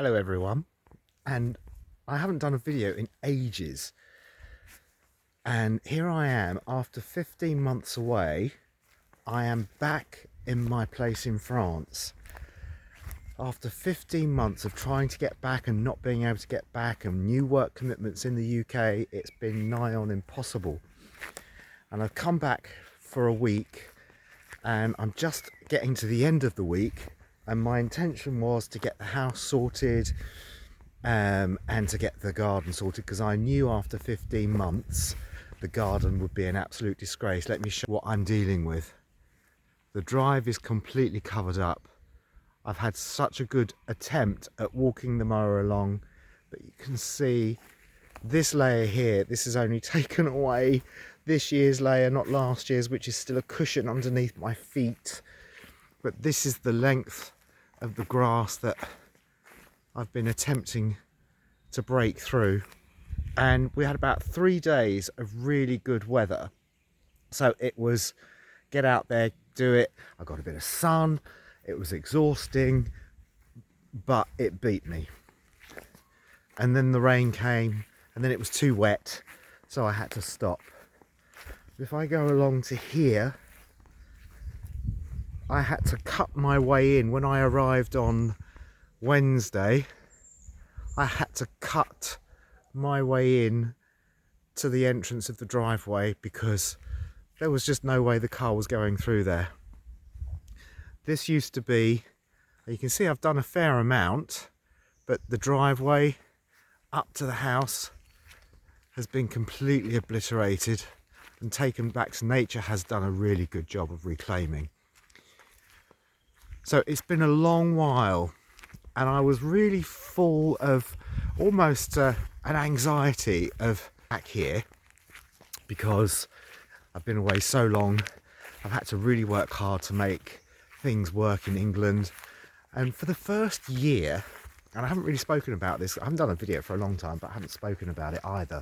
Hello everyone, and I haven't done a video in ages, and here I am after 15 months away. I am back in my place in France after 15 months of trying to get back and not being able to get back, and new work commitments in the UK. It's been nigh on impossible, and I've come back for a week and I'm just getting to the end of the week, and my intention was to get the house sorted and to get the garden sorted, because I knew after 15 months the garden would be an absolute disgrace. Let me show you what I'm dealing with. The drive is completely covered up. I've had such a good attempt at walking the mower along, but you can see this layer here, this has only taken away this year's layer, not last year's, which is still a cushion underneath my feet. But this is the length of the grass that I've been attempting to break through, and we had about 3 days of really good weather, so it was get out there, do it. I got a bit of sun, it was exhausting, but it beat me. And then the rain came, and then it was too wet, so I had to stop. If I go along to here, I had to cut my way in. When I arrived on Wednesday, I had to cut my way in to the entrance of the driveway because there was just no way the car was going through there. This used to be, you can see I've done a fair amount, but the driveway up to the house has been completely obliterated and taken back to nature. Has done a really good job of reclaiming. So it's been a long while, and I was really full of almost an anxiety of back here, because I've been away so long. I've had to really work hard to make things work in England, and for the first year, and I haven't really spoken about this, I haven't done a video for a long time, but I haven't spoken about it either.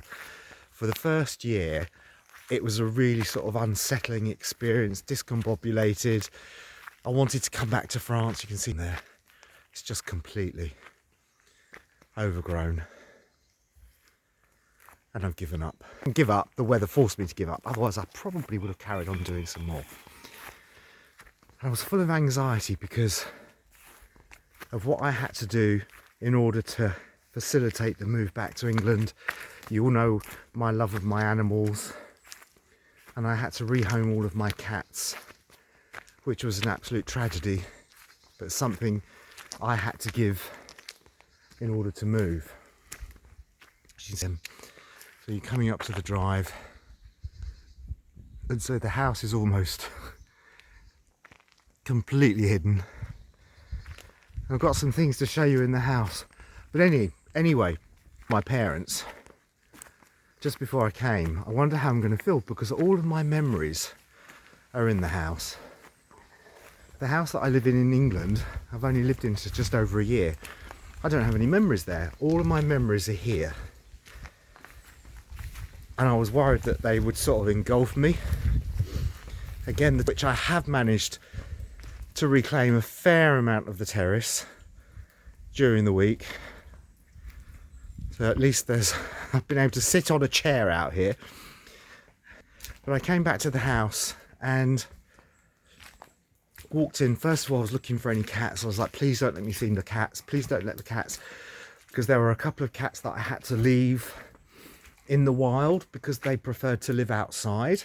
For the first year, it was a really sort of unsettling experience, discombobulated. I wanted to come back to France. You can see there, it's just completely overgrown, and I've given up. Give up, the weather forced me to give up, otherwise I probably would have carried on doing some more. I was full of anxiety because of what I had to do in order to facilitate the move back to England. You all know my love of my animals, and I had to rehome all of my cats, which was an absolute tragedy, but something I had to give in order to move. So you're coming up to the drive, and so the house is almost completely hidden. I've got some things to show you in the house, but anyway, my parents, just before I came, I wonder how I'm going to feel, because all of my memories are in the house. The house that I live in England, I've only lived in for just over a year. I don't have any memories there. All of my memories are here. And I was worried that they would sort of engulf me. Again, which I have managed to reclaim a fair amount of the terrace during the week. So at least I've been able to sit on a chair out here. But I came back to the house and walked in. First of all, I was looking for any cats. I was like, please don't let me see the cats. Please don't let the cats, because there were a couple of cats that I had to leave in the wild because they preferred to live outside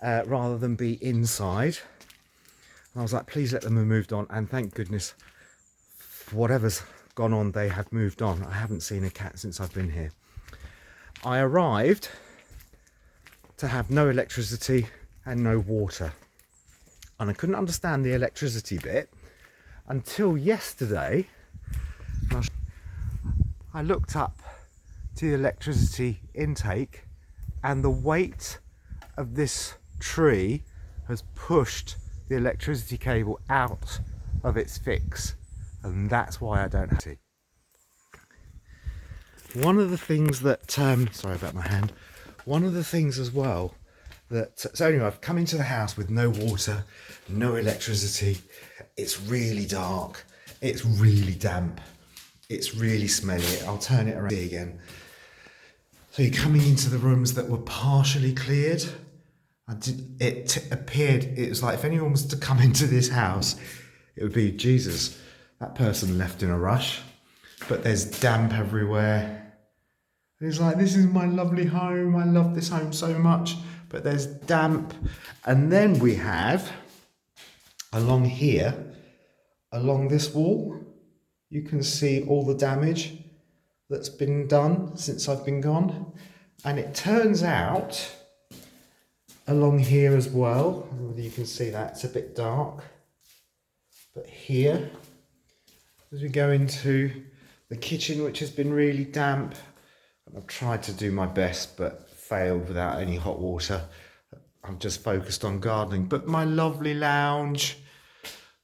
rather than be inside. And I was like, please let them have moved on. And thank goodness, whatever's gone on, they have moved on. I haven't seen a cat since I've been here. I arrived to have no electricity and no water. And I couldn't understand the electricity bit until yesterday. I looked up to the electricity intake, and the weight of this tree has pushed the electricity cable out of its fix, and that's why I don't have it. One of the things that, sorry about my hand, one of the things as well that, so anyway, I've come into the house with no water, no electricity, it's really dark, it's really damp, It's really smelly. I'll turn it around again. So you're coming into the rooms that were partially cleared. It appeared, it was like if anyone was to come into this house, it would be, Jesus, that person left in a rush. But there's damp everywhere. And it's like, this is my lovely home. I love this home so much. But there's damp. And then we have, along here, along this wall, you can see all the damage that's been done since I've been gone. And it turns out, along here as well, I don't know whether you can see that, it's a bit dark. But here, as we go into the kitchen, which has been really damp, and I've tried to do my best, but failed without any hot water. I'm just focused on gardening. But my lovely lounge,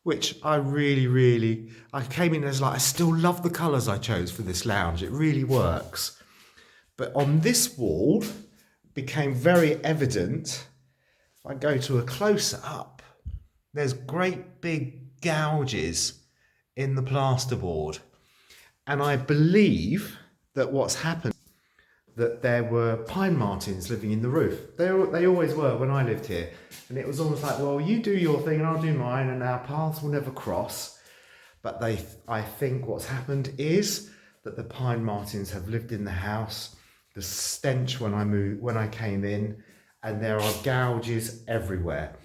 which I I came in as like, I still love the colours I chose for this lounge. It really works. But on this wall, it became very evident. If I go to a closer up, there's great big gouges in the plasterboard. And I believe that what's happened, that there were pine martins living in the roof. They always were when I lived here. And it was almost like, well, you do your thing and I'll do mine and our paths will never cross. But I think what's happened is that the pine martins have lived in the house. The stench when I came in, and there are gouges everywhere.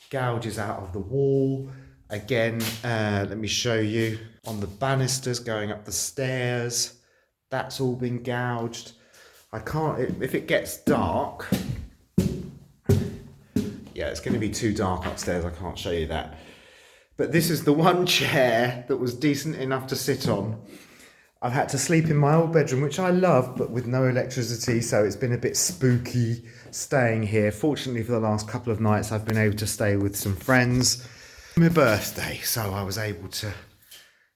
Gouges out of the wall. Again, let me show you on the banisters going up the stairs. That's all been gouged. I can't, if it gets dark, yeah, it's going to be too dark upstairs. I can't show you that. But this is the one chair that was decent enough to sit on. I've had to sleep in my old bedroom, which I love, but with no electricity, so it's been a bit spooky staying here. Fortunately, for the last couple of nights, I've been able to stay with some friends. My birthday, so I was able to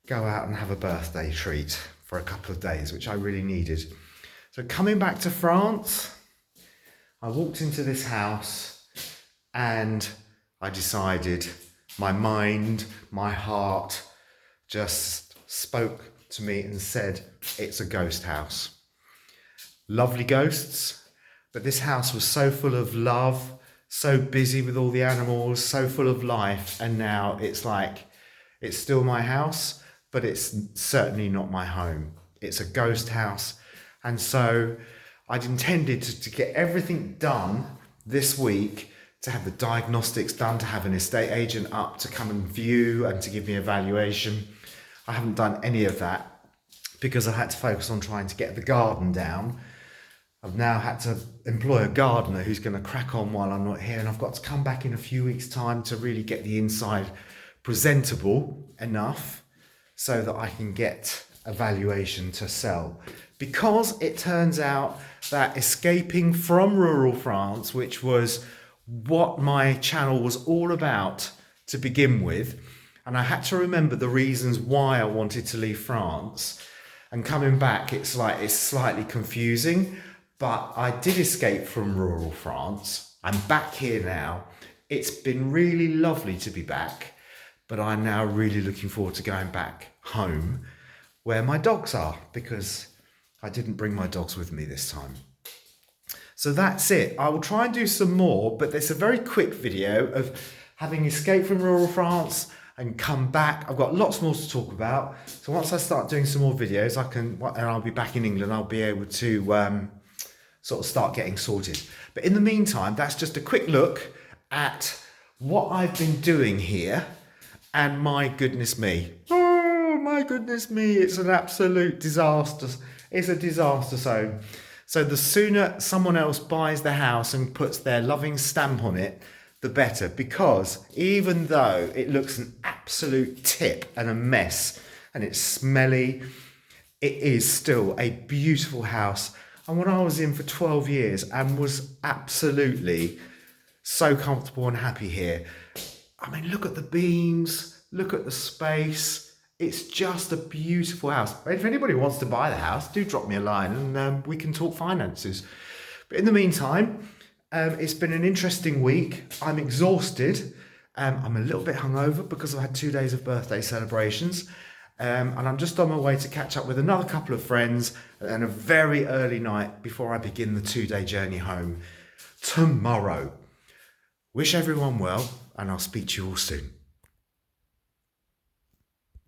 go out and have a birthday treat for a couple of days, which I really needed. So coming back to France, I walked into this house and I decided, my mind, my heart just spoke to me and said, it's a ghost house. Lovely ghosts, but this house was so full of love, so busy with all the animals, so full of life, and now it's like, it's still my house, but it's certainly not my home. It's a ghost house. And so I'd intended to get everything done this week, to have the diagnostics done, to have an estate agent up to come and view and to give me a valuation. I haven't done any of that because I had to focus on trying to get the garden down. I've now had to employ a gardener who's going to crack on while I'm not here, and I've got to come back in a few weeks' time to really get the inside presentable enough so that I can get a valuation to sell. Because it turns out that escaping from rural France, which was what my channel was all about to begin with, and I had to remember the reasons why I wanted to leave France, and coming back, it's slightly confusing, but I did escape from rural France. I'm back here now. It's been really lovely to be back, but I'm now really looking forward to going back home where my dogs are, because I didn't bring my dogs with me this time. So that's it. I will try and do some more, but it's a very quick video of having escaped from rural France and come back. I've got lots more to talk about. So once I start doing some more videos, and I'll be back in England, I'll be able to sort of start getting sorted. But in the meantime, that's just a quick look at what I've been doing here, and my goodness me. Oh my goodness me, it's an absolute disaster. It's a disaster zone. So the sooner someone else buys the house and puts their loving stamp on it, the better, because even though it looks an absolute tip and a mess and it's smelly, it is still a beautiful house. And when I was in for 12 years and was absolutely so comfortable and happy here, I mean, look at the beams, look at the space. It's just a beautiful house. If anybody wants to buy the house, do drop me a line and we can talk finances. But in the meantime, it's been an interesting week. I'm exhausted. I'm a little bit hungover because I've had 2 days of birthday celebrations. And I'm just on my way to catch up with another couple of friends and a very early night before I begin the 2-day journey home tomorrow. Wish everyone well, and I'll speak to you all soon.